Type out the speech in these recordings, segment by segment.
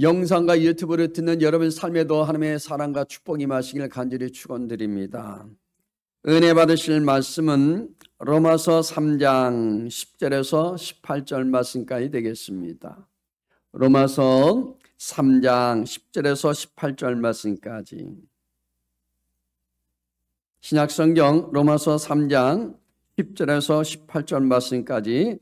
영상과 유튜브를 듣는 여러분 삶에도 하나님의 사랑과 축복이 임하시길 간절히 축원드립니다. 은혜 받으실 말씀은 로마서 3장 10절에서 18절 말씀까지 되겠습니다. 로마서 3장 10절에서 18절 말씀까지. 신약성경 로마서 3장 10절에서 18절 말씀까지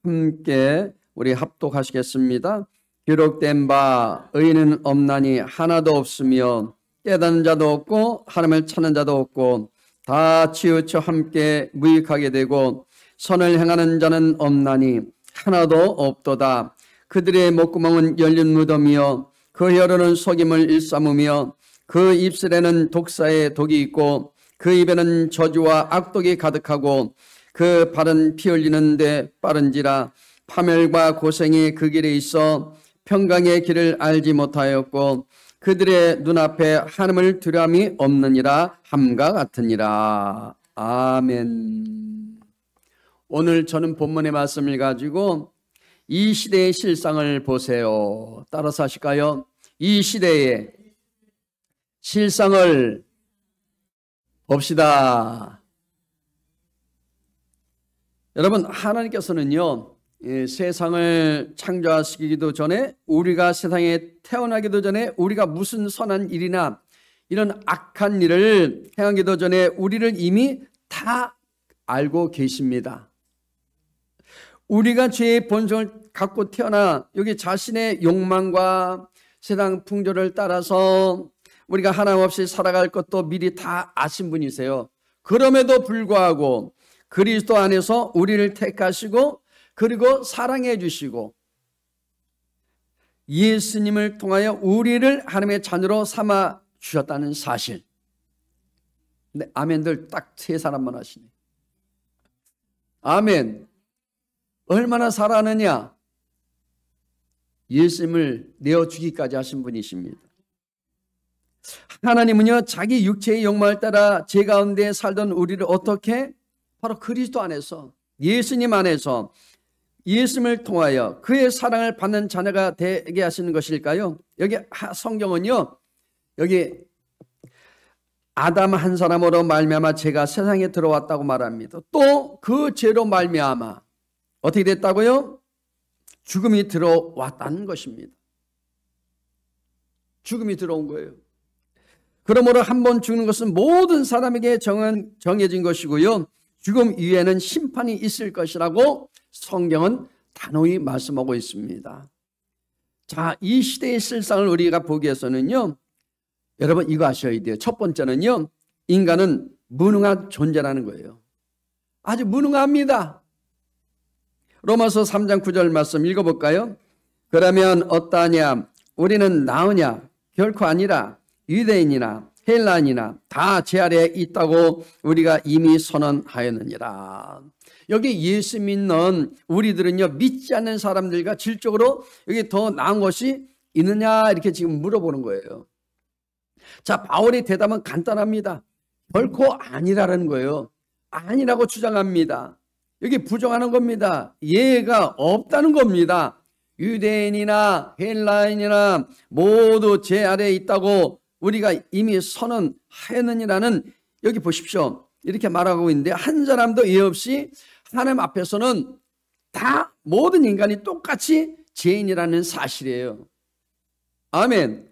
함께 우리 합독하시겠습니다. 기록된 바 의인은 없나니 하나도 없으며 깨닫는 자도 없고 하나님을 찾는 자도 없고 다 치우쳐 함께 무익하게 되고 선을 행하는 자는 없나니 하나도 없도다. 그들의 목구멍은 열린 무덤이요 그 혀로는 속임을 일삼으며 그 입술에는 독사의 독이 있고 그 입에는 저주와 악독이 가득하고 그 발은 피 흘리는데 빠른지라 파멸과 고생이 그 길에 있어 평강의 길을 알지 못하였고 그들의 눈앞에 하나님을 두려움이 없느니라 함과 같으니라. 아멘. 오늘 저는 본문의 말씀을 가지고 이 시대의 실상을 보세요. 따라서 하실까요? 이 시대의 실상을 봅시다. 여러분, 하나님께서는요 세상을 창조하시기도 전에, 우리가 세상에 태어나기도 전에 우리가 무슨 선한 일이나 이런 악한 일을 행하기도 전에 우리를 이미 다 알고 계십니다. 우리가 죄의 본성을 갖고 태어나 여기 자신의 욕망과 세상 풍조를 따라서 우리가 하나님 없이 살아갈 것도 미리 다 아신 분이세요. 그럼에도 불구하고 그리스도 안에서 우리를 택하시고 그리고 사랑해 주시고 예수님을 통하여 우리를 하나님의 자녀로 삼아 주셨다는 사실. 근데 아멘들 딱 세 사람만 하시네. 아멘. 얼마나 사랑하느냐? 예수님을 내어주기까지 하신 분이십니다. 하나님은요 자기 육체의 욕망을 따라 죄 가운데 살던 우리를 어떻게? 바로 그리스도 안에서, 예수님 안에서 예수님을 통하여 그의 사랑을 받는 자녀가 되게 하시는 것일까요? 여기 성경은요 여기 아담 한 사람으로 말미암아 죄가 세상에 들어왔다고 말합니다. 또 그 죄로 말미암아 어떻게 됐다고요? 죽음이 들어왔다는 것입니다. 죽음이 들어온 거예요. 그러므로 한 번 죽는 것은 모든 사람에게 정해진 것이고요, 죽음 이후에는 심판이 있을 것이라고 성경은 단호히 말씀하고 있습니다. 자, 이 시대의 실상을 우리가 보기 위해서는요 여러분 이거 아셔야 돼요. 첫 번째는요 인간은 무능한 존재라는 거예요. 아주 무능합니다. 로마서 3장 9절 말씀 읽어볼까요? 그러면 어떠하냐? 우리는 나으냐? 결코 아니라 유대인이나 헬라인이나 다 제 아래에 있다고 우리가 이미 선언하였느니라. 여기 예수 믿는 우리들은요 믿지 않는 사람들과 질적으로 여기 더 나은 것이 있느냐 이렇게 지금 물어보는 거예요. 자, 바울의 대답은 간단합니다. 결코 아니라는 거예요. 아니라고 주장합니다. 여기 부정하는 겁니다. 예가 없다는 겁니다. 유대인이나 헬라인이나 모두 제 아래에 있다고 우리가 이미 선언하였느니라는, 여기 보십시오. 이렇게 말하고 있는데 한 사람도 예 없이 하나님 앞에서는 다 모든 인간이 똑같이 죄인이라는 사실이에요. 아멘.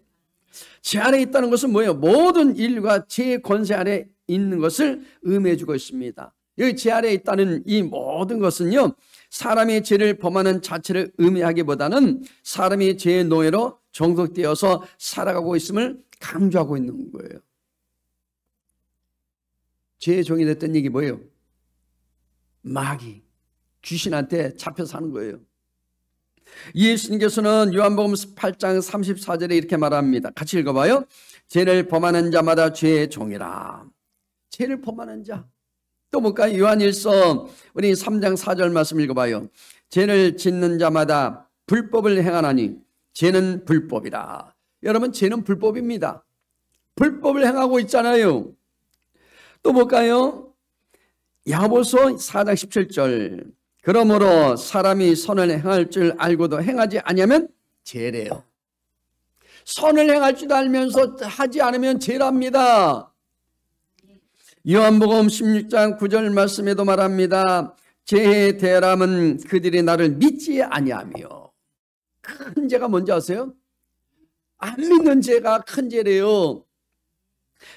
제 아래에 있다는 것은 뭐예요? 모든 인류가 제 권세 아래에 있는 것을 의미해 주고 있습니다. 여기 제 아래에 있다는 이 모든 것은요 사람이 죄를 범하는 자체를 의미하기보다는 사람이 죄의 노예로 종속되어서 살아가고 있음을 강조하고 있는 거예요. 죄의 종이 됐던 얘기 뭐예요? 마귀, 귀신한테 잡혀 사는 거예요. 예수님께서는 요한복음 8장 34절에 이렇게 말합니다. 같이 읽어봐요. 죄를 범하는 자마다 죄의 종이라. 죄를 범하는 자. 또 볼까요? 요한일서 우리 3장 4절 말씀 읽어봐요. 죄를 짓는 자마다 불법을 행하나니 죄는 불법이라. 여러분, 죄는 불법입니다. 불법을 행하고 있잖아요. 또 볼까요? 야고보서 4장 17절. 그러므로 사람이 선을 행할 줄 알고도 행하지 아니하면 죄래요. 선을 행할 줄 알면서 하지 않으면 죄랍니다. 요한복음 16장 9절 말씀에도 말합니다. 죄의 대람은 그들이 나를 믿지 아니하며. 큰 죄가 뭔지 아세요? 안 믿는 죄가 큰 죄래요.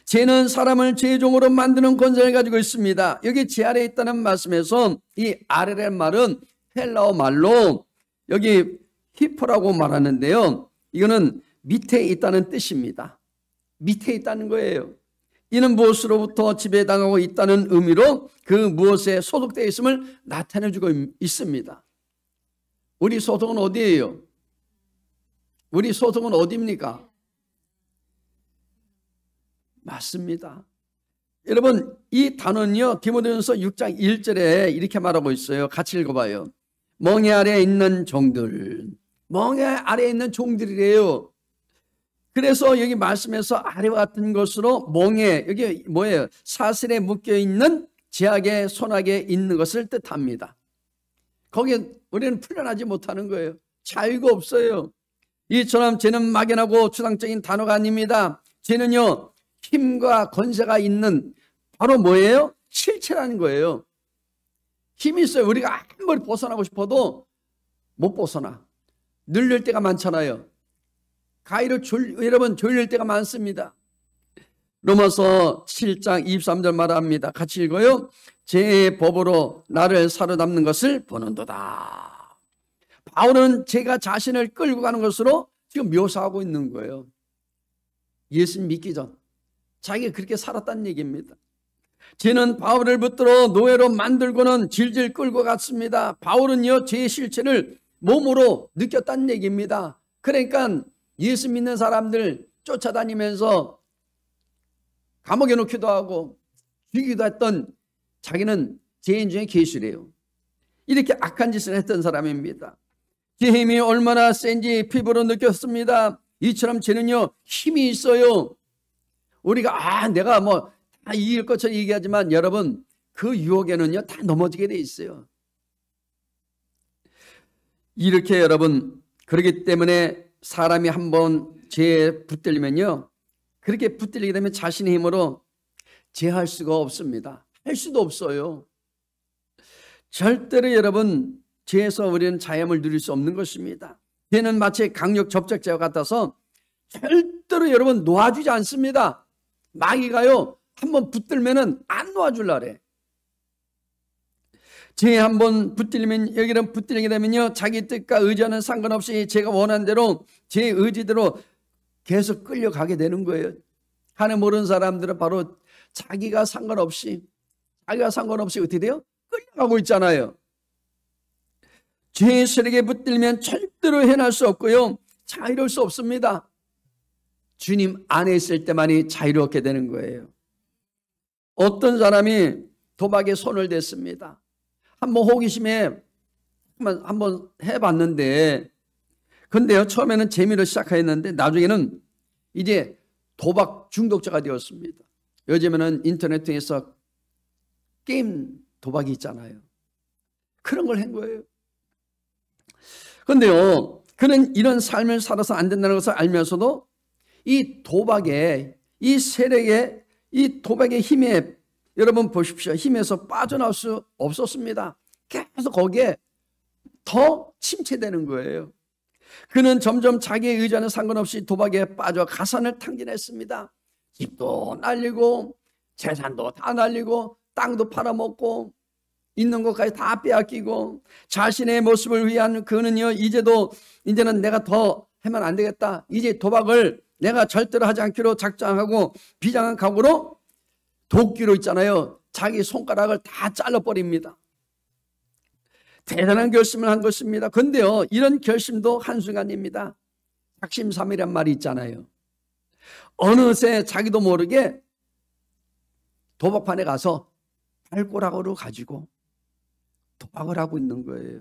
죄는 사람을 죄종으로 만드는 권세를 가지고 있습니다. 여기 죄 아래에 있다는 말씀에서 이 아래라는 말은 헬라어 말로 여기 히포라고 말하는데요, 이거는 밑에 있다는 뜻입니다. 밑에 있다는 거예요. 이는 무엇으로부터 지배당하고 있다는 의미로 그 무엇에 소속되어 있음을 나타내주고 있습니다. 우리 소속은 어디예요? 우리 소속은 어디입니까? 맞습니다. 여러분, 이 단어는요, 디모데전서 6장 1절에 이렇게 말하고 있어요. 같이 읽어봐요. 멍에 아래에 있는 종들. 멍에 아래에 있는 종들이래요. 그래서 여기 말씀에서 아래와 같은 것으로 멍에, 여기 뭐예요? 사슬에 묶여있는 제약의 손아귀에 있는 것을 뜻합니다. 거기에 우리는 풀려나지 못하는 거예요. 자유가 없어요. 이처럼 죄는 막연하고 추상적인 단어가 아닙니다. 죄는요, 힘과 권세가 있는 바로 뭐예요? 실체라는 거예요. 힘이 있어요. 우리가 아무리 벗어나고 싶어도 못 벗어나. 눌릴 때가 많잖아요. 가위로 여러분 졸릴 때가 많습니다. 로마서 7장 23절 말합니다. 같이 읽어요. 죄의 법으로 나를 사로잡는 것을 보는도다. 바울은 제가 자신을 끌고 가는 것으로 지금 묘사하고 있는 거예요. 예수 믿기 전 자기가 그렇게 살았다는 얘기입니다. 죄는 바울을 붙들어 노예로 만들고는 질질 끌고 갔습니다. 바울은요, 죄의 실체를 몸으로 느꼈다는 얘기입니다. 그러니까 예수 믿는 사람들 쫓아다니면서 감옥에 놓기도 하고 죽이기도 했던 자기는 죄인 중에 계시래요. 이렇게 악한 짓을 했던 사람입니다. 죄의 힘이 얼마나 센지 피부로 느꼈습니다. 이처럼 죄는요, 힘이 있어요. 우리가 내가 뭐 다 이길 것처럼 얘기하지만 여러분, 그 유혹에는요 다 넘어지게 돼 있어요. 이렇게 여러분, 그렇기 때문에 사람이 한번 죄에 붙들리면요, 그렇게 붙들리게 되면 자신의 힘으로 제할 수가 없습니다. 할 수도 없어요. 절대로 여러분, 죄에서 우리는 자유함을 누릴 수 없는 것입니다. 죄는 마치 강력 접착제와 같아서 절대로 여러분 놓아주지 않습니다. 마귀가요, 한번 붙들면은 안 놓아줄라 그래. 죄에 한번 붙들리면, 여기는 붙들리게 되면요, 자기 뜻과 의지와는 상관없이 제가 원하는 대로 제 의지대로 계속 끌려가게 되는 거예요. 하나 모르는 사람들은 바로 자기가 상관없이 어떻게 돼요? 끌려가고 있잖아요. 죄의 세력에 붙들면 절대로 해낼 수 없고요, 자유로울 수 없습니다. 주님 안에 있을 때만이 자유롭게 되는 거예요. 어떤 사람이 도박에 손을 댔습니다. 한번 호기심에 한번 해봤는데, 근데요, 처음에는 재미로 시작했는데 나중에는 이제 도박 중독자가 되었습니다. 요즘에는 인터넷 통해서 게임 도박이 있잖아요. 그런 걸 한 거예요. 근데요, 그는 이런 삶을 살아서 안 된다는 것을 알면서도 이 도박의, 이 세력의, 이 도박의 힘에, 여러분 보십시오, 힘에서 빠져나올 수 없었습니다. 계속 거기에 더 침체되는 거예요. 그는 점점 자기의 의지와는 상관없이 도박에 빠져 가산을 탕진했습니다. 집도 날리고 재산도 다 날리고 땅도 팔아먹고 있는 것까지 다 빼앗기고, 자신의 모습을 위한 그는요, 이제는 내가 더 하면 안 되겠다. 이제 도박을 내가 절대로 하지 않기로 작정하고 비장한 각오로 도끼로 있잖아요, 자기 손가락을 다 잘라버립니다. 대단한 결심을 한 것입니다. 그런데요, 이런 결심도 한순간입니다. 작심삼일이란 말이 있잖아요. 어느새 자기도 모르게 도박판에 가서 발꼬락으로 가지고 도박을 하고 있는 거예요.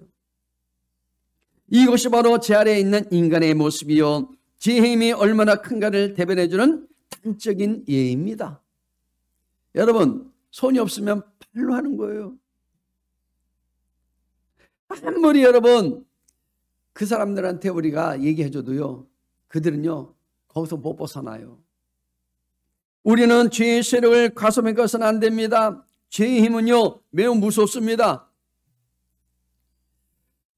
이것이 바로 제 아래에 있는 인간의 모습이요, 제 힘이 얼마나 큰가를 대변해주는 단적인 예입니다. 여러분, 손이 없으면 발로 하는 거예요. 아무리 여러분 그 사람들한테 우리가 얘기해줘도요, 그들은요 거기서 못 벗어나요. 우리는 죄의 세력을 가슴에 가서는 안 됩니다. 죄의 힘은요 매우 무섭습니다.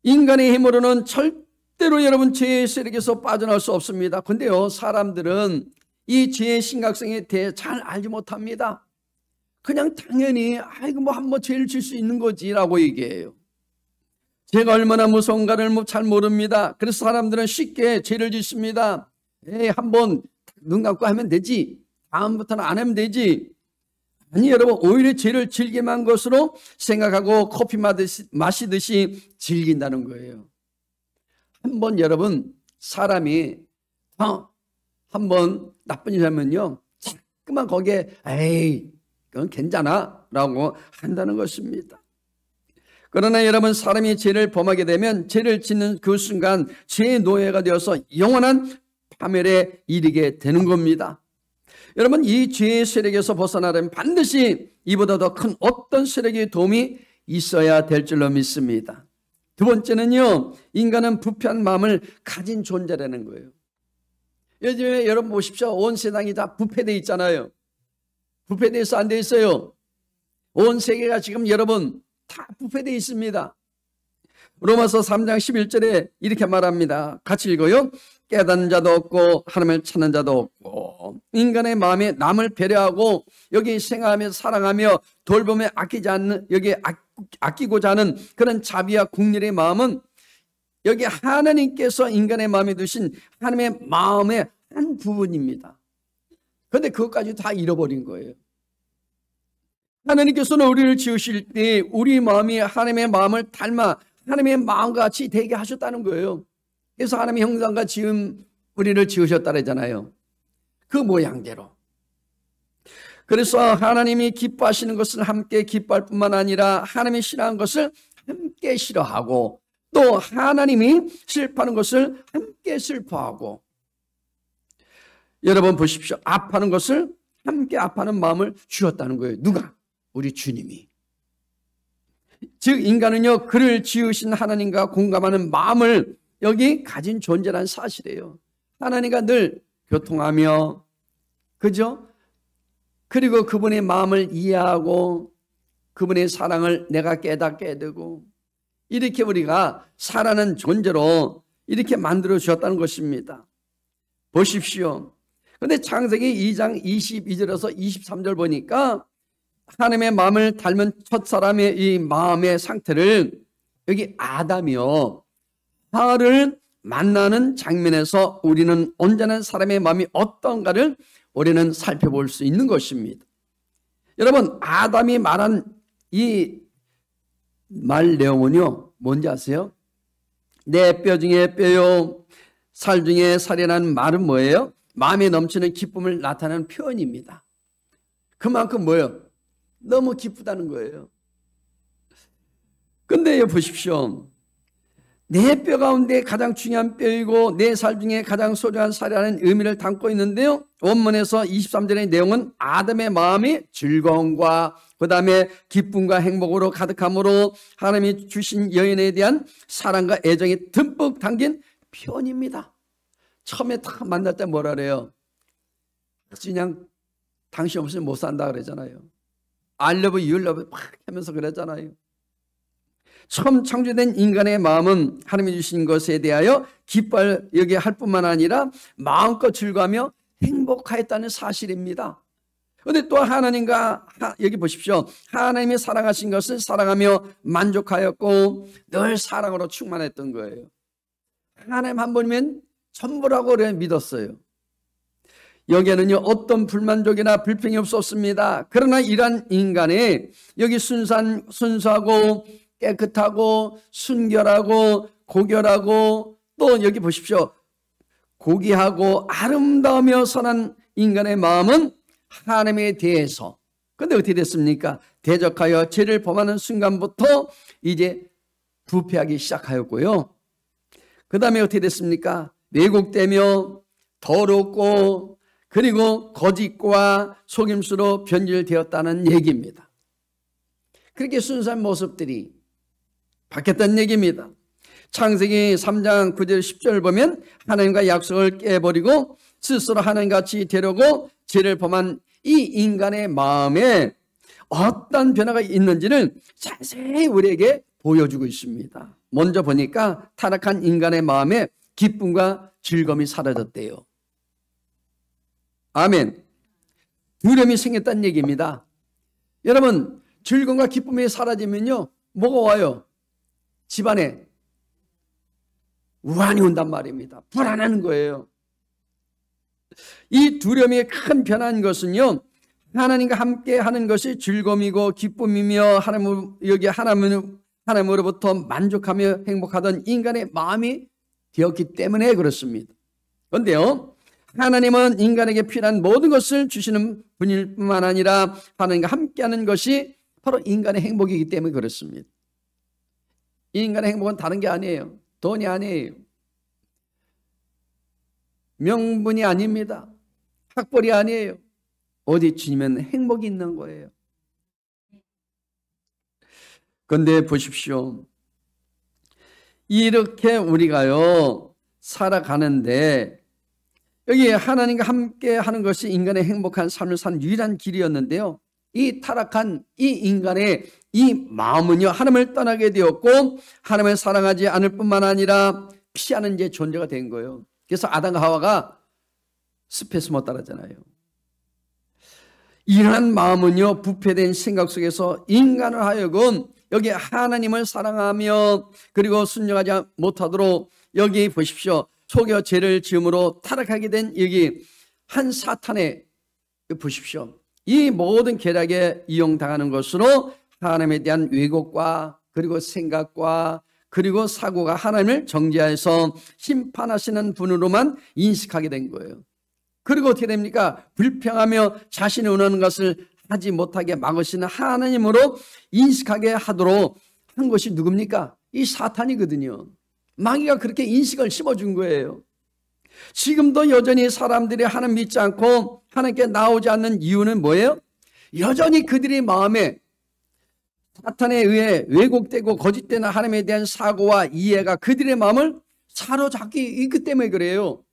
인간의 힘으로는 절대로 여러분 죄의 세력에서 빠져나올 수 없습니다. 근데요 사람들은 이 죄의 심각성에 대해 잘 알지 못합니다. 그냥 당연히 이거 뭐 한번 죄를 질 수 있는 거지라고 얘기해요. 죄가 얼마나 무서운가를 잘 모릅니다. 그래서 사람들은 쉽게 죄를 짓습니다. 한번 눈 감고 하면 되지, 다음부터는 안 하면 되지. 아니 여러분, 오히려 죄를 즐기만 것으로 생각하고 커피 마시듯이 즐긴다는 거예요. 한번 여러분 사람이 한번 나쁜 일 하면요 자꾸만 거기에 에이 그건 괜찮아 라고 한다는 것입니다. 그러나 여러분, 사람이 죄를 범하게 되면 죄를 짓는 그 순간 죄의 노예가 되어서 영원한 파멸에 이르게 되는 겁니다. 여러분, 이 죄의 세력에서 벗어나려면 반드시 이보다 더 큰 어떤 세력의 도움이 있어야 될 줄로 믿습니다. 두 번째는요, 인간은 부패한 마음을 가진 존재라는 거예요. 요즘에 여러분 보십시오. 온 세상이 다 부패되어 있잖아요. 부패되어 있어 안 되어 있어요? 온 세계가 지금 여러분 다 부패되어 있습니다. 로마서 3장 11절에 이렇게 말합니다. 같이 읽어요. 깨닫는 자도 없고 하나님을 찾는 자도 없고 인간의 마음에 남을 배려하고 여기 생각하며 사랑하며 돌보며 아끼지 않는, 여기 아끼고자 하는 그런 자비와 국률의 마음은 여기 하나님께서 인간의 마음에 두신 하나님의 마음의 한 부분입니다. 그런데 그것까지 다 잃어버린 거예요. 하나님께서는 우리를 지으실 때 우리 마음이 하나님의 마음을 닮아 하나님의 마음과 같이 되게 하셨다는 거예요. 그래서 하나님의 형상과 지은 우리를 지으셨다 그러잖아요. 그 모양대로. 그래서 하나님이 기뻐하시는 것을 함께 기뻐할 뿐만 아니라 하나님이 싫어하는 것을 함께 싫어하고 또 하나님이 슬퍼하는 것을 함께 슬퍼하고, 여러분 보십시오. 아파하는 것을 함께 아파하는 마음을 주었다는 거예요. 누가? 우리 주님이. 즉 인간은요 그를 지으신 하나님과 공감하는 마음을 여기 가진 존재라는 사실이에요. 하나님과 늘 교통하며, 그죠? 그리고 그분의 마음을 이해하고 그분의 사랑을 내가 깨닫게 되고, 이렇게 우리가 살아가는 존재로 이렇게 만들어 주셨다는 것입니다. 보십시오. 그런데 창세기 2장 22절에서 23절 보니까 하나님의 마음을 닮은 첫사람의 이 마음의 상태를 여기 아담이요 하와를 만나는 장면에서 우리는 언제나 사람의 마음이 어떤가를 우리는 살펴볼 수 있는 것입니다. 여러분, 아담이 말한 이 말 내용은요 뭔지 아세요? 내 뼈 중에 뼈요 살 중에 살이라는 말은 뭐예요? 마음에 넘치는 기쁨을 나타내는 표현입니다. 그만큼 뭐예요? 너무 기쁘다는 거예요. 근데 보십시오. 내 뼈 가운데 가장 중요한 뼈이고 내 살 중에 가장 소중한 살이라는 의미를 담고 있는데요, 원문에서 23절의 내용은 아담의 마음이 즐거움과 그 다음에 기쁨과 행복으로 가득함으로 하나님이 주신 여인에 대한 사랑과 애정이 듬뿍 담긴 표현입니다. 처음에 딱 만날 때 뭐라 그래요? 그냥 당신 없으면 못 산다 그러잖아요. I love you, you love 막 하면서 그랬잖아요. 처음 창조된 인간의 마음은 하나님이 주신 것에 대하여 기뻐하게 할 뿐만 아니라 마음껏 즐거워하며 행복하였다는 사실입니다. 그런데 또 하나님과 여기 보십시오. 하나님이 사랑하신 것을 사랑하며 만족하였고 늘 사랑으로 충만했던 거예요. 하나님 한 분이면 전부라고 믿었어요. 여기에는요 어떤 불만족이나 불평이 없었습니다. 그러나 이러한 인간의 여기 순수하고 깨끗하고 순결하고 고결하고 또 여기 보십시오. 고귀하고 아름다우며 선한 인간의 마음은 하나님에 대해서, 근데 어떻게 됐습니까? 대적하여 죄를 범하는 순간부터 이제 부패하기 시작하였고요. 그 다음에 어떻게 됐습니까? 왜곡되며 더럽고 그리고 거짓과 속임수로 변질되었다는 얘기입니다. 그렇게 순수한 모습들이 바뀌었다는 얘기입니다. 창세기 3장 9절 10절 보면 하나님과 약속을 깨버리고 스스로 하나님같이 되려고 죄를 범한 이 인간의 마음에 어떤 변화가 있는지를 자세히 우리에게 보여주고 있습니다. 먼저 보니까 타락한 인간의 마음에 기쁨과 즐거움이 사라졌대요. 아멘. 두려움이 생겼다는 얘기입니다. 여러분, 즐거움과 기쁨이 사라지면요, 뭐가 와요? 집안에 우환이 온단 말입니다. 불안한 거예요. 이 두려움이 큰 변화인 것은요, 하나님과 함께 하는 것이 즐거움이고 기쁨이며 하나님으로부터 만족하며 행복하던 인간의 마음이 되었기 때문에 그렇습니다. 그런데요, 하나님은 인간에게 필요한 모든 것을 주시는 분일 뿐만 아니라 하나님과 함께하는 것이 바로 인간의 행복이기 때문에 그렇습니다. 인간의 행복은 다른 게 아니에요. 돈이 아니에요. 명분이 아닙니다. 학벌이 아니에요. 어디 주님은 행복이 있는 거예요. 그런데 보십시오. 이렇게 우리가요, 살아가는데 여기 하나님과 함께 하는 것이 인간의 행복한 삶을 사는 유일한 길이었는데요, 이 타락한 이 인간의 이 마음은요, 하나님을 떠나게 되었고 하나님을 사랑하지 않을 뿐만 아니라 피하는 이제 존재가 된 거예요. 그래서 아담과 하와가 숲에 숨었다잖아요. 이러한 마음은요, 부패된 생각 속에서 인간을 하여금 여기 하나님을 사랑하며 그리고 순종하지 못하도록 여기 보십시오. 속여 죄를 지음으로 타락하게 된 여기 한 사탄의 보십시오. 이 모든 계략에 이용당하는 것으로 하나님에 대한 왜곡과 그리고 생각과 그리고 사고가 하나님을 정죄해서 심판하시는 분으로만 인식하게 된 거예요. 그리고 어떻게 됩니까? 불평하며 자신이 원하는 것을 하지 못하게 막으시는 하나님으로 인식하게 하도록 한 것이 누굽니까? 이 사탄이거든요. 마귀가 그렇게 인식을 심어준 거예요. 지금도 여전히 사람들이 하나님 믿지 않고 하나님께 나오지 않는 이유는 뭐예요? 여전히 그들의 마음에 사탄에 의해 왜곡되고 거짓되는 하나님에 대한 사고와 이해가 그들의 마음을 사로잡기 있기 때문에 그래요.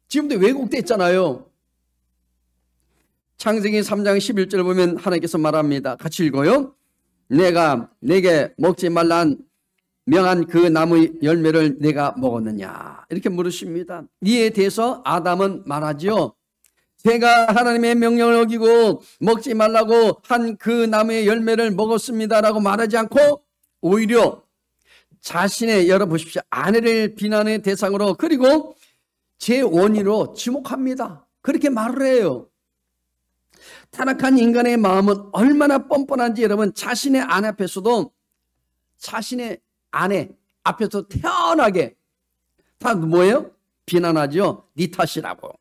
지금도 왜곡됐잖아요. 창세기 3장 11절 보면 하나님께서 말합니다. 같이 읽어요. 내가 내게 먹지 말란 명한 그 나무 열매를 내가 먹었느냐, 이렇게 물으십니다. 이에 대해서 아담은 말하지요. 제가 하나님의 명령을 어기고 먹지 말라고 한 그 나무의 열매를 먹었습니다라고 말하지 않고 오히려 자신의, 열어보십시오, 아내를 비난의 대상으로 그리고 제 원인으로 지목합니다. 그렇게 말을 해요. 타락한 인간의 마음은 얼마나 뻔뻔한지 여러분, 자신의 아내 앞에서도 자신의 아내 앞에서 태연하게 다 뭐예요? 비난하죠. 네 탓이라고.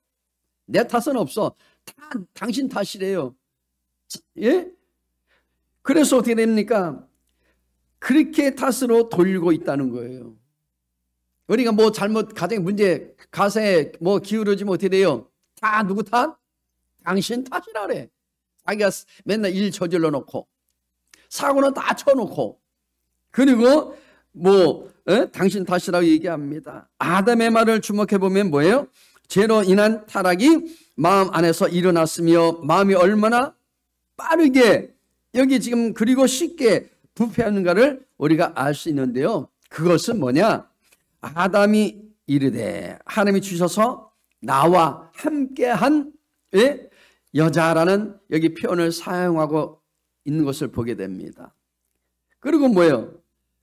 내 탓은 없어. 다 당신 탓이래요. 예? 그래서 어떻게 됩니까? 그렇게 탓으로 돌리고 있다는 거예요. 우리가 뭐 잘못 가정에 문제 가세에 뭐 기울어지면 어떻게 돼요? 다 누구 탓? 당신 탓이라 그래. 자기가 맨날 일 저질러 놓고 사고는 다 쳐놓고 그리고 당신 탓이라고 얘기합니다. 아담의 말을 주목해 보면 뭐예요? 죄로 인한 타락이 마음 안에서 일어났으며 마음이 얼마나 빠르게 여기 지금 그리고 쉽게 부패하는가를 우리가 알 수 있는데요. 그것은 뭐냐? 아담이 이르되 하나님이 주셔서 나와 함께한 여자라는 여기 표현을 사용하고 있는 것을 보게 됩니다. 그리고 뭐예요?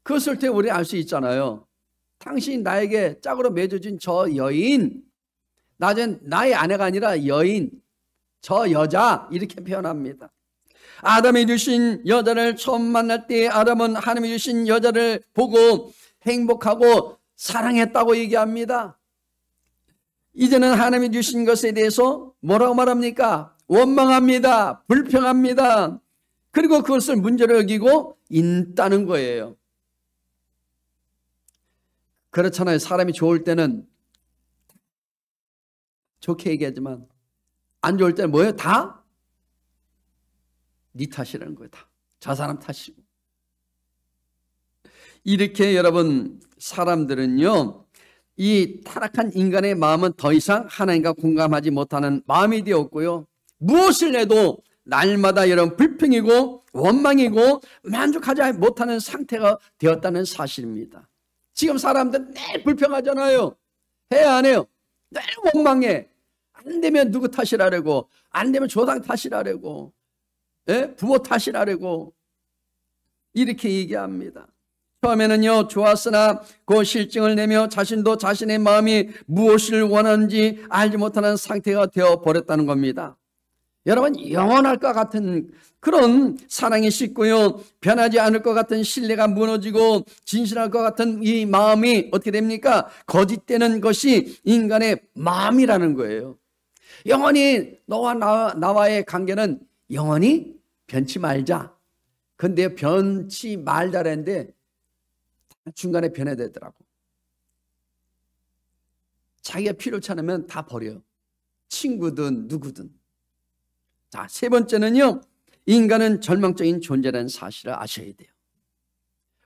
그것을 통해 우리 알 수 있잖아요. 당신이 나에게 짝으로 맺어준 저 여인, 나의 아내가 아니라 여인, 저 여자, 이렇게 표현합니다. 아담이 주신 여자를 처음 만날 때 아담은 하나님이 주신 여자를 보고 행복하고 사랑했다고 얘기합니다. 이제는 하나님이 주신 것에 대해서 뭐라고 말합니까? 원망합니다. 불평합니다. 그리고 그것을 문제로 여기고 있다는 거예요. 그렇잖아요. 사람이 좋을 때는 좋게 얘기하지만 안 좋을 때는 뭐예요? 다 네 탓이라는 거예요. 다 저 사람 탓이고. 이렇게 여러분, 사람들은요 이 타락한 인간의 마음은 더 이상 하나님과 공감하지 못하는 마음이 되었고요. 무엇을 해도 날마다 여러분 불평이고 원망이고 만족하지 못하는 상태가 되었다는 사실입니다. 지금 사람들 늘 불평하잖아요. 해야 안 해요? 늘 원망해. 안 되면 누구 탓이라고, 안 되면 조상 탓이라고, 부모 탓이라고 이렇게 얘기합니다. 처음에는요 좋았으나 그 실증을 내며 자신도 자신의 마음이 무엇을 원하는지 알지 못하는 상태가 되어버렸다는 겁니다. 여러분, 영원할 것 같은 그런 사랑이 식고요, 변하지 않을 것 같은 신뢰가 무너지고 진실할 것 같은 이 마음이 어떻게 됩니까? 거짓되는 것이 인간의 마음이라는 거예요. 영원히 너와 나와의 관계는 영원히 변치 말자. 근데 변치 말자랬는데 중간에 변해되더라고. 자기가 필요치 않으면 다 버려요. 친구든 누구든. 자, 세 번째는요, 인간은 절망적인 존재라는 사실을 아셔야 돼요.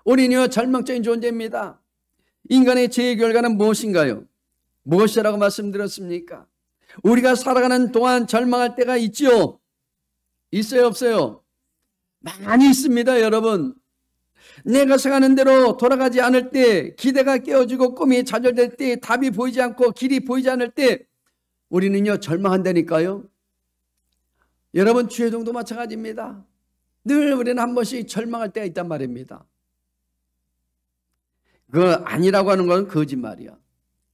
우리는요 절망적인 존재입니다. 인간의 죄의 결과는 무엇인가요? 무엇이라고 말씀드렸습니까? 우리가 살아가는 동안 절망할 때가 있지요? 있어요, 없어요? 많이 있습니다, 여러분. 내가 생각하는 대로 돌아가지 않을 때, 기대가 깨어지고 꿈이 좌절될 때, 답이 보이지 않고 길이 보이지 않을 때 우리는요 절망한다니까요. 여러분, 주의동도 마찬가지입니다. 늘 우리는 한 번씩 절망할 때가 있단 말입니다. 그 아니라고 하는 건 거짓말이야.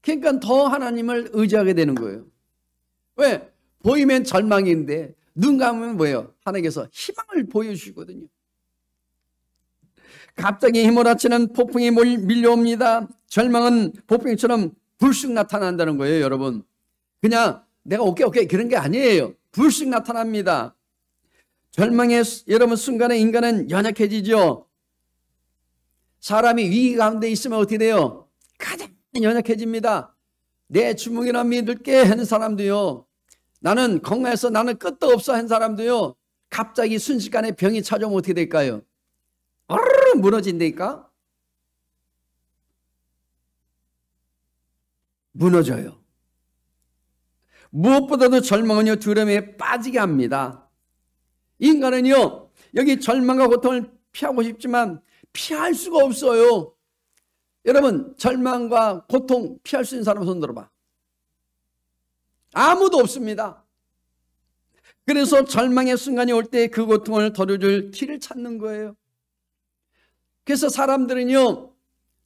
그러니까 더 하나님을 의지하게 되는 거예요. 왜? 보이면 절망인데 눈 감으면 뭐예요? 하나님께서 희망을 보여주시거든요. 갑자기 휘몰아치는 폭풍이 밀려옵니다. 절망은 폭풍처럼 불쑥 나타난다는 거예요, 여러분. 그냥 내가 오케이 그런 게 아니에요. 불쑥 나타납니다. 절망의 여러분 순간에 인간은 연약해지죠. 사람이 위기 가운데 있으면 어떻게 돼요? 가장 연약해집니다. 내 주먹이나 믿을게 하는 사람도요, 나는 건강해서 나는 끝도 없어 한 사람도요, 갑자기 순식간에 병이 찾아오면 어떻게 될까요? 어르르 무너진다니까? 무너져요. 무엇보다도 절망은요 두려움에 빠지게 합니다. 인간은요 여기 절망과 고통을 피하고 싶지만 피할 수가 없어요. 여러분, 절망과 고통 피할 수 있는 사람 손 들어봐. 아무도 없습니다. 그래서 절망의 순간이 올 때 그 고통을 덜어줄 길을 찾는 거예요. 그래서 사람들은요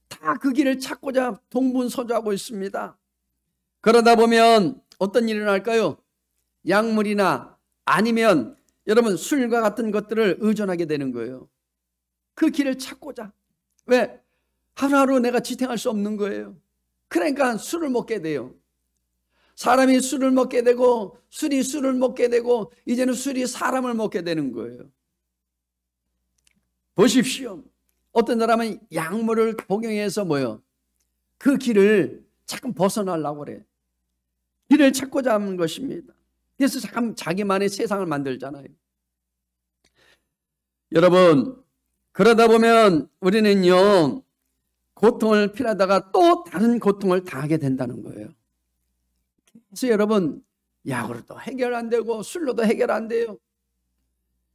다 그 길을 찾고자 동분서주하고 있습니다. 그러다 보면 어떤 일이 날까요? 약물이나 아니면 여러분 술과 같은 것들을 의존하게 되는 거예요. 그 길을 찾고자. 왜? 하루하루 내가 지탱할 수 없는 거예요. 그러니까 술을 먹게 돼요. 사람이 술을 먹게 되고 술이 술을 먹게 되고 이제는 술이 사람을 먹게 되는 거예요. 보십시오. 어떤 사람은 약물을 복용해서 뭐요? 그 길을 자꾸 벗어나려고 그래. 길을 찾고자 하는 것입니다. 그래서 잠깐 자기만의 세상을 만들잖아요. 여러분, 그러다 보면 우리는요 고통을 피하다가 또 다른 고통을 당하게 된다는 거예요. 그래서 여러분, 약으로도 해결 안 되고 술로도 해결 안 돼요.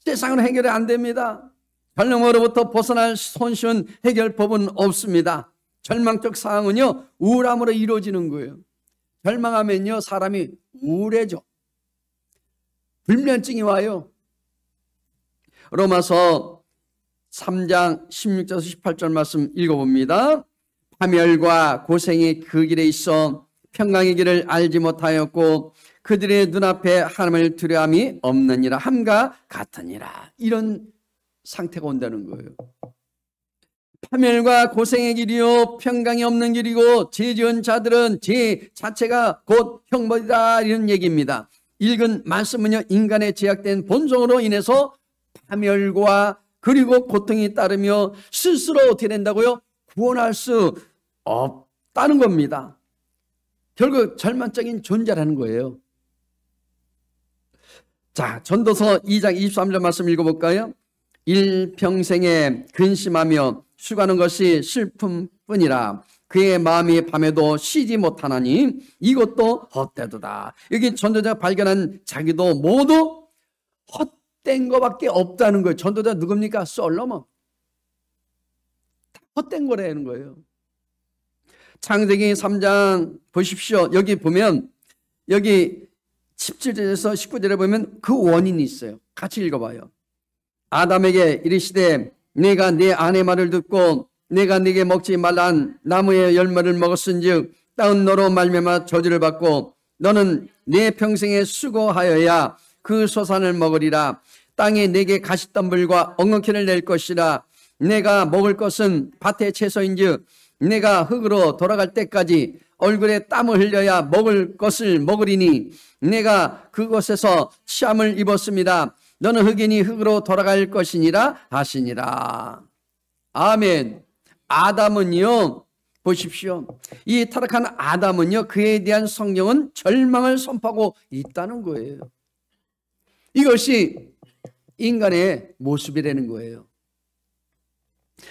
세상으로 해결이 안 됩니다. 절망으로부터 벗어날 손쉬운 해결법은 없습니다. 절망적 상황은요 우울함으로 이루어지는 거예요. 절망하면요 사람이 우울해져. 불면증이 와요. 로마서 3장 16절에서 18절 말씀 읽어봅니다. 파멸과 고생이 그 길에 있어 평강의 길을 알지 못하였고 그들의 눈앞에 하나님을 두려움이 없느니라 함과 같으니라. 이런 상태가 온다는 거예요. 파멸과 고생의 길이요 평강이 없는 길이고 죄 지은 자들은 죄 자체가 곧 형벌이다, 이런 얘기입니다. 읽은 말씀은요 인간의 제약된 본성으로 인해서 파멸과 그리고 고통이 따르며 스스로 어떻게 된다고요? 구원할 수 없다는 겁니다. 결국 절망적인 존재라는 거예요. 자, 전도서 2장 23절 말씀 읽어볼까요? 일평생에 근심하며 수고하는 것이 슬픔뿐이라 그의 마음이 밤에도 쉬지 못하나니 이것도 헛되도다. 여기 전도자가 발견한 자기도 모두 헛된 것밖에 없다는 거예요. 전도자 누굽니까? 솔로몬. 헛된 거라는 거예요. 창세기 3장 보십시오. 여기 보면 여기 17절에서 19절에 보면 그 원인이 있어요. 같이 읽어봐요. 아담에게 이르시되 내가 내 아내 말을 듣고 내가 네게 먹지 말란 나무의 열매를 먹었은즉 땅은 너로 말미암아 저주를 받고 너는 내 평생에 수고하여야 그 소산을 먹으리라. 땅에 내게 가시덤불과 엉겅퀴를 낼 것이라. 내가 먹을 것은 밭의 채소인즉 내가 흙으로 돌아갈 때까지 얼굴에 땀을 흘려야 먹을 것을 먹으리니 내가 그곳에서 치함을 입었습니다. 너는 흙이니 흙으로 돌아갈 것이니라 하시니라. 아멘. 아담은요, 보십시오. 이 타락한 아담은요, 그에 대한 성경은 절망을 선포하고 있다는 거예요. 이것이 인간의 모습이라는 거예요.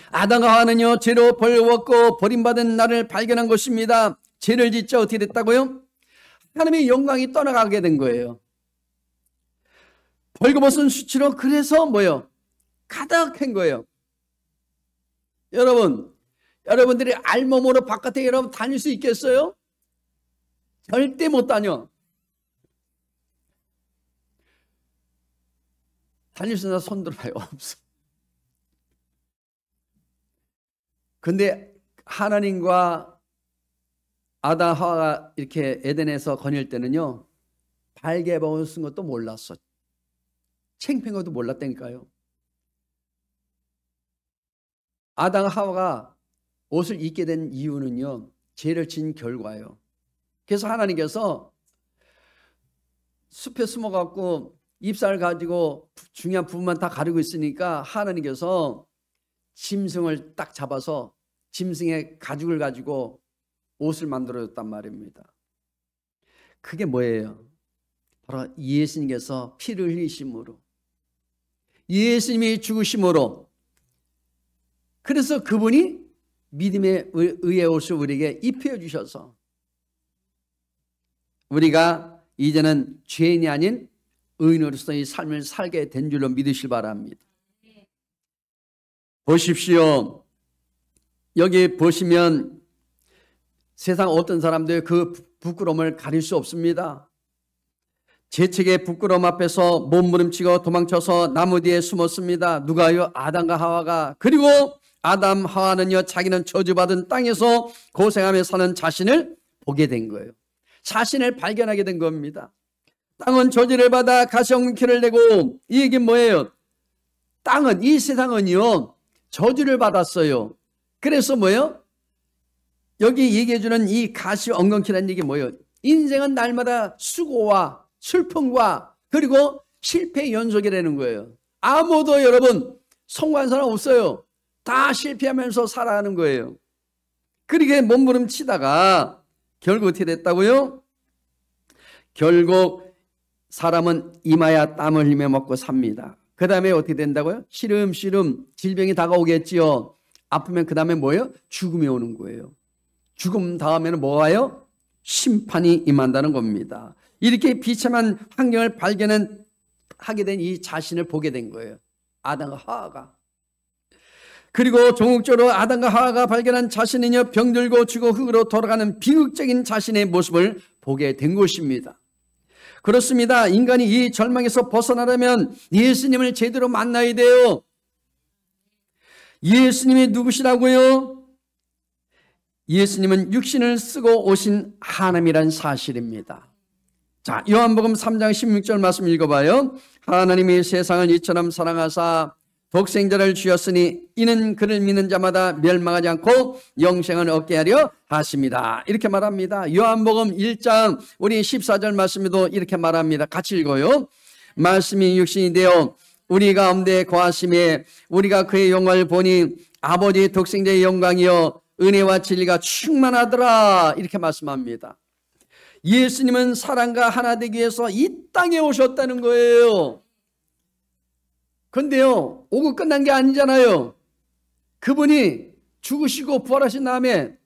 아담과 하와는요, 죄로 벌거벗고 버림받은 나를 발견한 것입니다. 죄를 짓자 어떻게 됐다고요? 하나님의 영광이 떠나가게 된 거예요. 벌거벗은 수치로 그래서 뭐요? 가득한 거예요. 여러분들이 알몸으로 바깥에 여러분 다닐 수 있겠어요? 절대 못 다녀. 다닐 수 있나 손 들어봐요. 없어. 근데 하나님과 아담 하와가 이렇게 에덴에서 거닐 때는요, 발개벗은 것도 몰랐어. 창피한 것도 몰랐다니까요. 아담 하와가 옷을 입게 된 이유는요, 죄를 진 결과예요. 그래서 하나님께서 숲에 숨어갖고 잎살 가지고 중요한 부분만 다 가리고 있으니까 하나님께서 짐승을 딱 잡아서 짐승의 가죽을 가지고 옷을 만들어줬단 말입니다. 그게 뭐예요? 바로 예수님께서 피를 흘리심으로, 예수님이 죽으심으로, 그래서 그분이 믿음의 의의 옷을 우리에게 입혀 주셔서 우리가 이제는 죄인이 아닌 의인으로서의 삶을 살게 된 줄로 믿으시길 바랍니다. 보십시오. 여기 보시면 세상 어떤 사람들 그 부끄러움을 가릴 수 없습니다. 재책의 부끄러움 앞에서 몸부림치고 도망쳐서 나무 뒤에 숨었습니다. 누가요? 아담과 하와가. 그리고 아담 하와는요, 자기는 저주받은 땅에서 고생하며 사는 자신을 보게 된 거예요. 자신을 발견하게 된 겁니다. 땅은 저주를 받아 가시엉키를 내고, 이 얘기는 뭐예요? 땅은, 이 세상은요, 저주를 받았어요. 그래서 뭐예요? 여기 얘기해주는 이 가시엉겅퀴라는 얘기 뭐예요? 인생은 날마다 수고와 슬픔과 그리고 실패의 연속이라는 거예요. 아무도 여러분 성공한 사람 없어요. 다 실패하면서 살아가는 거예요. 그렇게 몸부림치다가 결국 어떻게 됐다고요? 결국 사람은 이마야 땀을 흘리며 먹고 삽니다. 그 다음에 어떻게 된다고요? 시름시름 질병이 다가오겠지요. 아프면 그 다음에 뭐예요? 죽음이 오는 거예요. 죽음 다음에는 뭐예요? 심판이 임한다는 겁니다. 이렇게 비참한 환경을 발견하게 된 이 자신을 보게 된 거예요. 아담과 하와가. 그리고 종국적으로 아담과 하와가 발견한 자신은요, 병들고 죽어 흙으로 돌아가는 비극적인 자신의 모습을 보게 된 것입니다. 그렇습니다. 인간이 이 절망에서 벗어나려면 예수님을 제대로 만나야 돼요. 예수님이 누구시라고요? 예수님은 육신을 쓰고 오신 하나님이란 사실입니다. 자, 요한복음 3장 16절 말씀 읽어봐요. 하나님이 세상을 이처럼 사랑하사 독생자를 주셨으니 이는 그를 믿는 자마다 멸망하지 않고 영생을 얻게 하려 하십니다. 이렇게 말합니다. 요한복음 1장 우리 14절 말씀에도 이렇게 말합니다. 같이 읽어요. 말씀이 육신이 되어 우리 가운데 거하심에 우리가 그의 영광을 보니 아버지 독생자의 영광이여 은혜와 진리가 충만하더라. 이렇게 말씀합니다. 예수님은 사랑과 하나 되기 위해서 이 땅에 오셨다는 거예요. 그런데요, 오고 끝난 게 아니잖아요. 그분이 죽으시고 부활하신 다음에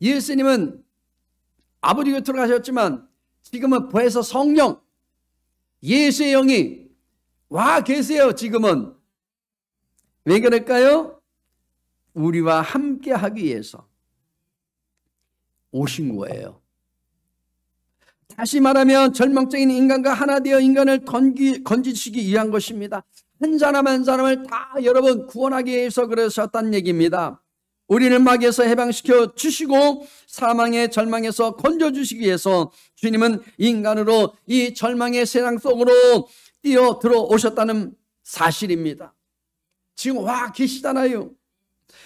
예수님은 아버지 곁으로 가셨지만 지금은 부에서 성령, 예수의 영이 와 계세요. 지금은. 왜 그럴까요? 우리와 함께 하기 위해서 오신 거예요. 다시 말하면 절망적인 인간과 하나 되어 인간을 건지시기 위한 것입니다. 한 사람 한 사람을 다 여러분 구원하기 위해서 그러셨다는 얘기입니다. 우리를 마귀에서 해방시켜 주시고 사망의 절망에서 건져주시기 위해서 주님은 인간으로 이 절망의 세상 속으로 뛰어 들어오셨다는 사실입니다. 지금 와 계시잖아요.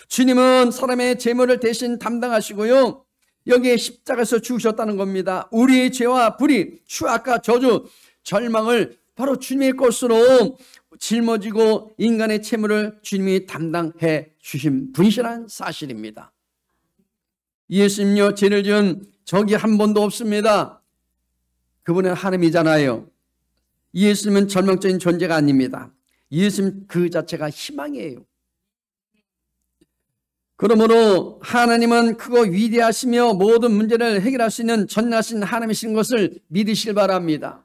주님은 사람의 죄물을 대신 담당하시고요, 여기에 십자가에서 죽으셨다는 겁니다. 우리의 죄와 불의, 추악과 저주, 절망을 바로 주님의 것으로 짊어지고 인간의 채무를 주님이 담당해 주신 분이시라는 사실입니다. 예수님요, 죄를 지은 적이 한 번도 없습니다. 그분은 하나님이잖아요. 예수님은 절망적인 존재가 아닙니다. 예수님 그 자체가 희망이에요. 그러므로 하나님은 크고 위대하시며 모든 문제를 해결할 수 있는 전능하신 하나님이신 것을 믿으시길 바랍니다.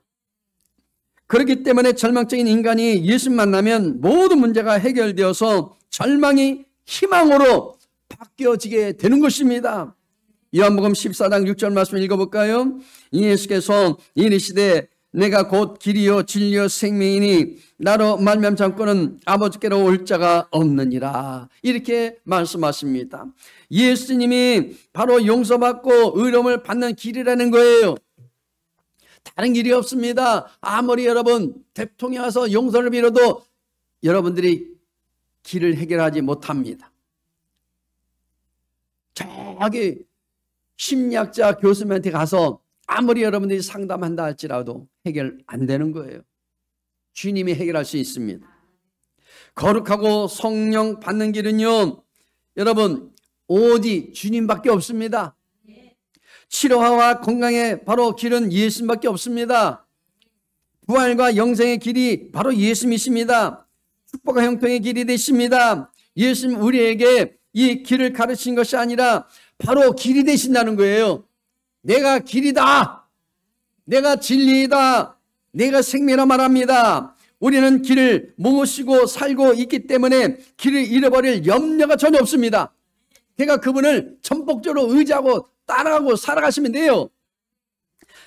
그렇기 때문에 절망적인 인간이 예수님 만나면 모든 문제가 해결되어서 절망이 희망으로 바뀌어지게 되는 것입니다. 요한복음 14장 6절 말씀 읽어볼까요? 예수께서 이르시되 내가 곧 길이요 진리요 생명이니 나로 말미암지 않고는 아버지께로 올 자가 없느니라, 이렇게 말씀하십니다. 예수님이 바로 용서받고 의로움을 받는 길이라는 거예요. 다른 길이 없습니다. 아무리 여러분 대통령 와서 용서를 빌어도 여러분들이 길을 해결하지 못합니다. 저기 심리학자 교수님한테 가서 아무리 여러분들이 상담한다 할지라도 해결 안 되는 거예요. 주님이 해결할 수 있습니다. 거룩하고 성령 받는 길은요, 여러분 오직 주님밖에 없습니다. 치료와 건강의 바로 길은 예수님밖에 없습니다. 부활과 영생의 길이 바로 예수님이십니다. 축복과 형통의 길이 되십니다. 예수님 우리에게 이 길을 가르친 것이 아니라 바로 길이 되신다는 거예요. 내가 길이다, 내가 진리이다, 내가 생명이라 말합니다. 우리는 길을 모시고 살고 있기 때문에 길을 잃어버릴 염려가 전혀 없습니다. 그러니까 그분을 전폭적으로 의지하고 따라가고 살아가시면 돼요.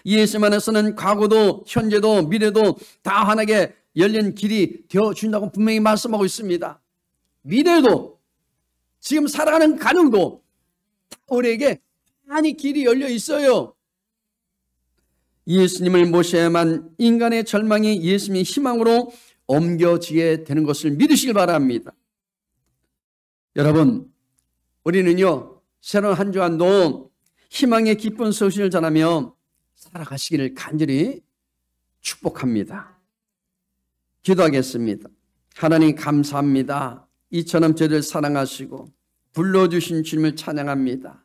예수 안에서는 과거도 현재도 미래도 다 환하게 열린 길이 되어준다고 분명히 말씀하고 있습니다. 미래도 지금 살아가는 가정도 다 우리에게 많이 길이 열려 있어요. 예수님을 모셔야만 인간의 절망이 예수님의 희망으로 옮겨지게 되는 것을 믿으시길 바랍니다. 여러분, 우리는요 새로운 한 주간도 희망의 기쁜 소식을 전하며 살아가시기를 간절히 축복합니다. 기도하겠습니다. 하나님 감사합니다. 이처럼 저를 사랑하시고 불러주신 주님을 찬양합니다.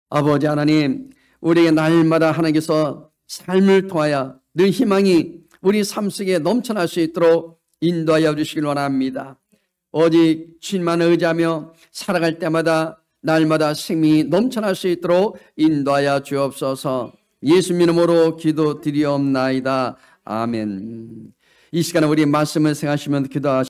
아버지 하나님, 우리에게 날마다 하나님께서 삶을 통하여 늘 희망이 우리 삶 속에 넘쳐날 수 있도록 인도하여 주시길 원합니다. 오직 주님만 의지하며 살아갈 때마다 날마다 생명이 넘쳐날 수 있도록 인도하여 주옵소서. 예수 이름으로 기도드리옵나이다. 아멘. 이 시간에 우리 말씀을 생각하시면 기도하시면